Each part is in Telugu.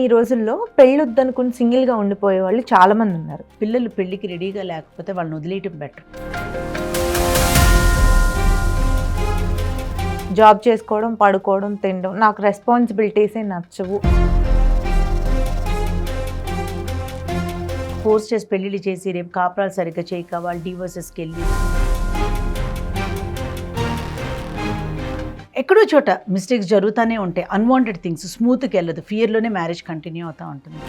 ఈ రోజుల్లో పెళ్ళొద్దనుకుని సింగిల్గా ఉండిపోయే వాళ్ళు చాలామంది ఉన్నారు. పిల్లలు పెళ్ళికి రెడీగా లేకపోతే వాళ్ళని వదిలేయటం బెటర్. జాబ్ చేసుకోవడం, పడుకోవడం, తినడం, నాకు రెస్పాన్సిబిలిటీసే నచ్చవు. ఫోర్స్ చేసి పెళ్ళిళ్ళు చేసి రేపు కాపురాలు సరిగ్గా చేయక వాళ్ళు డివోర్సెస్కి వెళ్ళి ఎక్కడో చోట మిస్టేక్స్ జరుగుతూనే ఉంటాయి. అన్వాంటెడ్ థింగ్స్ స్మూత్కి వెళ్ళదు. ఫియర్లోనే మ్యారేజ్ కంటిన్యూ అవుతూ ఉంటుంది.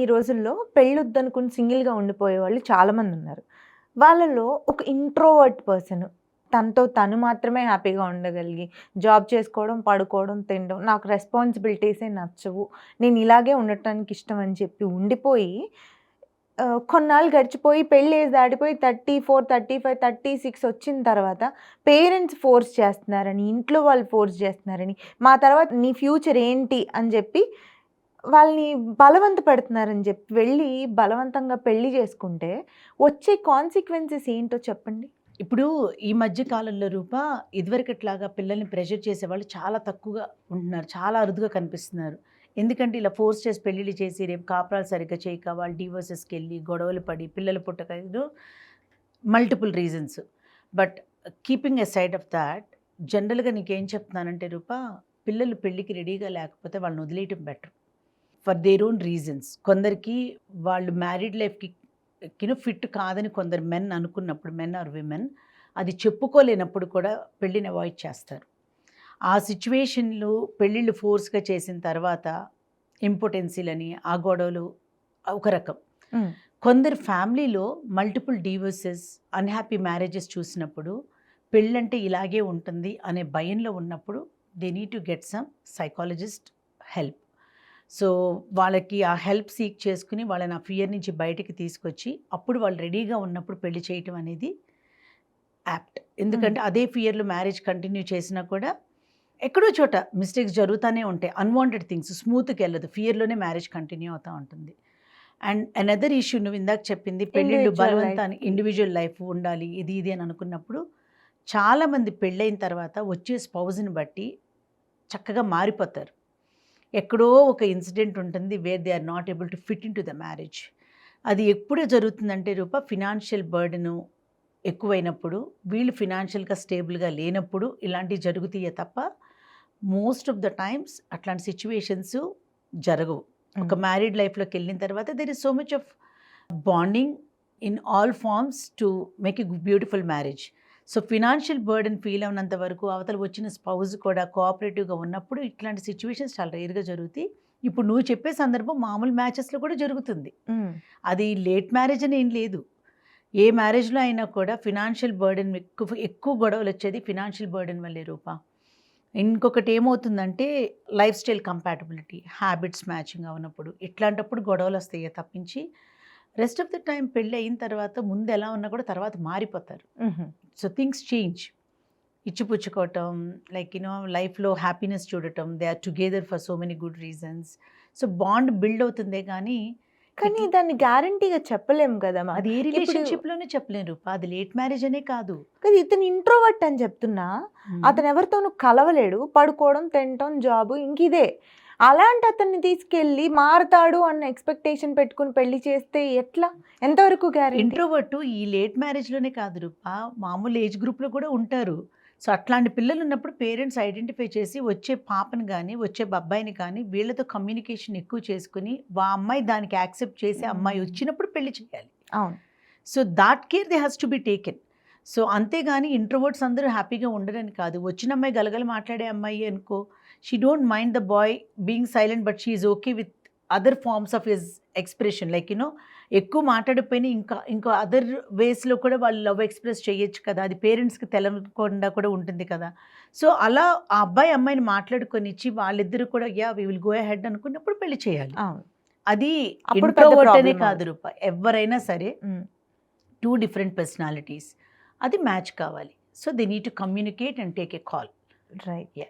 ఈ రోజుల్లో పెళ్ళొద్దనుకుని సింగిల్గా ఉండిపోయే వాళ్ళు చాలామంది ఉన్నారు. వాళ్ళలో ఒక ఇంట్రోవర్ట్ పర్సన్ తనతో తను మాత్రమే హ్యాపీగా ఉండగలిగి జాబ్ చేసుకోవడం, పడుకోవడం, తినడం, నాకు రెస్పాన్సిబిలిటీసే నచ్చవు, నేను ఇలాగే ఉండటానికి ఇష్టం అని చెప్పి ఉండిపోయి కొన్నాళ్ళు గడిచిపోయి పెళ్ళి ఏజ్ దాటిపోయి 34, 35, 36 వచ్చిన తర్వాత పేరెంట్స్ ఫోర్స్ చేస్తున్నారని, ఇంట్లో వాళ్ళు ఫోర్స్ చేస్తున్నారని, మా తర్వాత నీ ఫ్యూచర్ ఏంటి అని చెప్పి వాళ్ళని బలవంత పెడుతున్నారని చెప్పి వెళ్ళి బలవంతంగా పెళ్లి చేసుకుంటే వచ్చే కాన్సిక్వెన్సెస్ ఏంటో చెప్పండి. ఇప్పుడు ఈ మధ్య కాలంలో ఇదివరకట్లాగా పిల్లల్ని ప్రెషర్ చేసేవాళ్ళు చాలా తక్కువగా ఉంటున్నారు. చాలా అరుదుగా కనిపిస్తున్నారు. ఎందుకంటే ఇలా ఫోర్స్ చేసి పెళ్ళిళ్ళు చేసి రేపు కాపురాలు సరిగ్గా చేయక వాళ్ళు డివోర్సెస్కి వెళ్ళి గొడవలు పడి పిల్లలు పుట్టక multiple reasons. But keeping a side of that, జనరల్గా నీకేం చెప్తున్నానంటే పిల్లలు పెళ్ళికి రెడీగా లేకపోతే వాళ్ళని వదిలేయటం better for their own reasons. కొందరికి వాళ్ళు మ్యారీడ్ లైఫ్కి ఫిట్ కాదని కొందరు మెన్ అనుకున్నప్పుడు, మెన్ ఆర్ విమెన్, అది చెప్పుకోలేనప్పుడు కూడా పెళ్ళిని అవాయిడ్ చేస్తారు. ఆ సిచ్యువేషన్లు పెళ్ళిళ్ళు ఫోర్స్గా చేసిన తర్వాత ఇంపార్టెన్సీలని ఆ గొడవలు ఒక రకం. కొందరు ఫ్యామిలీలో మల్టిపుల్ డివోర్సెస్, అన్హ్యాపీ మ్యారేజెస్ చూసినప్పుడు పెళ్ళంటే ఇలాగే ఉంటుంది అనే భయంలో ఉన్నప్పుడు they need to get some psychologist help. So వాళ్ళకి ఆ హెల్ప్ సీక్ చేసుకుని వాళ్ళని ఆ ఫియర్ నుంచి బయటికి తీసుకొచ్చి అప్పుడు వాళ్ళు రెడీగా ఉన్నప్పుడు పెళ్లి చేయటం అనేది యాప్ట్. ఎందుకంటే అదే ఫియర్లో మ్యారేజ్ కంటిన్యూ చేసినా కూడా ఎక్కడో చోట మిస్టేక్స్ జరుగుతూనే ఉంటాయి. అన్వాంటెడ్ థింగ్స్ స్మూత్కి వెళ్ళదు. ఫియర్లోనే మ్యారేజ్ కంటిన్యూ అవుతూ ఉంటుంది. అండ్ అనదర్ ఇష్యూ, నువ్వు ఇందాక చెప్పింది పెళ్ళిళ్ళు బలవంతాన్ని, ఇండివిజువల్ లైఫ్ ఉండాలి ఇది అని అనుకున్నప్పుడు చాలామంది పెళ్ళైన తర్వాత వచ్చే స్పౌజ్ని బట్టి చక్కగా మారిపోతారు. ఎక్కడో ఒక ఇన్సిడెంట్ ఉంటుంది where they are not able to fit in to the marriage. అది ఎప్పుడు జరుగుతుందంటే ఫినాన్షియల్ బర్డెను ఎక్కువైనప్పుడు, వీళ్ళు ఫినాన్షియల్గా స్టేబుల్గా లేనప్పుడు ఇలాంటివి జరుగుతాయే తప్ప మోస్ట్ ఆఫ్ ద టైమ్స్ అట్లాంటి సిచ్యువేషన్స్ జరగవు. ఒక మ్యారీడ్ లైఫ్లోకి వెళ్ళిన తర్వాత there is so much of bonding in all forms to make a beautiful marriage. So financial burden feel అవునంత వరకు అవతల వచ్చిన స్పౌజ్ కూడా కోఆపరేటివ్గా ఉన్నప్పుడు ఇట్లాంటి సిచ్యువేషన్స్ చాలా రేర్గా జరుగుతాయి. ఇప్పుడు నువ్వు చెప్పే సందర్భం మామూలు మ్యాచెస్లో కూడా జరుగుతుంది. అది లేట్ మ్యారేజ్ అని ఏం లేదు. ఏ మ్యారేజ్లో అయినా కూడా ఫినాన్షియల్ బర్డెన్ ఎక్కువ గొడవలు వచ్చేది ఫినాన్షియల్ బర్డెన్ వల్లే ఇంకొకటి ఏమవుతుందంటే life style compatibility, habits matching అవునప్పుడు ఇట్లాంటప్పుడు గొడవలు వస్తాయి తప్పించి రెస్ట్ ఆఫ్ ద టైం పెళ్ళి అయిన తర్వాత ముందు ఎలా ఉన్నా కూడా తర్వాత మారిపోతారు. So things change. ఇచ్చిపుచ్చుకోవటం, లైక్ లైఫ్లో హ్యాపీనెస్ చూడటం, they are together for so many good reasons. So bond build అవుతుందే కానీ దాన్ని గ్యారంటీగా చెప్పలేము కదా. అది ఏ రిలేషన్షిప్లోనే చెప్పలేరు. అది లేట్ మ్యారేజ్ అనే కాదు. కానీ ఇతను ఇంట్రోవర్ట్ అని చెప్తున్నా, అతను ఎవరితోనూ కలవలేడు, పడుకోవడం, తినటం, జాబ్, ఇంకిదే. అలాంటి అతన్ని తీసుకెళ్ళి మారతాడు అన్న ఎక్స్పెక్టేషన్ పెట్టుకుని పెళ్లి చేస్తే ఎట్లా, ఎంతవరకు గ్యారెంటీ? ఇంట్రోవర్ట్ ఈ లేట్ మ్యారేజ్లోనే కాదు మామూలు ఏజ్ గ్రూప్లో కూడా ఉంటారు. సో అట్లాంటి పిల్లలు ఉన్నప్పుడు పేరెంట్స్ ఐడెంటిఫై చేసి వచ్చే పాపని కానీ వచ్చే అబ్బాయిని కానీ వీళ్ళతో కమ్యూనికేషన్ ఎక్కువ చేసుకుని అమ్మాయి దానికి యాక్సెప్ట్ చేసి అమ్మాయి వచ్చినప్పుడు పెళ్లి చేయాలి. అవును. So that care they has to be taken. So అంతేగాని ఇంట్రోవర్ట్స్ అందరూ హ్యాపీగా ఉండరని కాదు. వచ్చిన అమ్మాయి గలగల మాట్లాడే అమ్మాయి అనుకో, she don't mind the boy being silent but she is okay with other forms of his expression. Like ఎక్కువ మాట్లాడిపోయినా ఇంకా అదర్ వేస్లో కూడా వాళ్ళు లవ్ ఎక్స్ప్రెస్ చేయొచ్చు కదా. అది పేరెంట్స్కి తెలవకుండా కూడా ఉంటుంది కదా. సో అలా ఆ అబ్బాయి అమ్మాయిని మాట్లాడుకొని ఇచ్చి వాళ్ళిద్దరు కూడా వి విల్ గో అహెడ్ అనుకున్నప్పుడు పెళ్లి చేయాలి. అది ఇంట్రోవర్ట్ అనే కాదు ఎవరైనా సరే, 2 డిఫరెంట్ పర్సనాలిటీస్, అది మ్యాచ్ కావాలి. So they need to communicate and take a call. Right.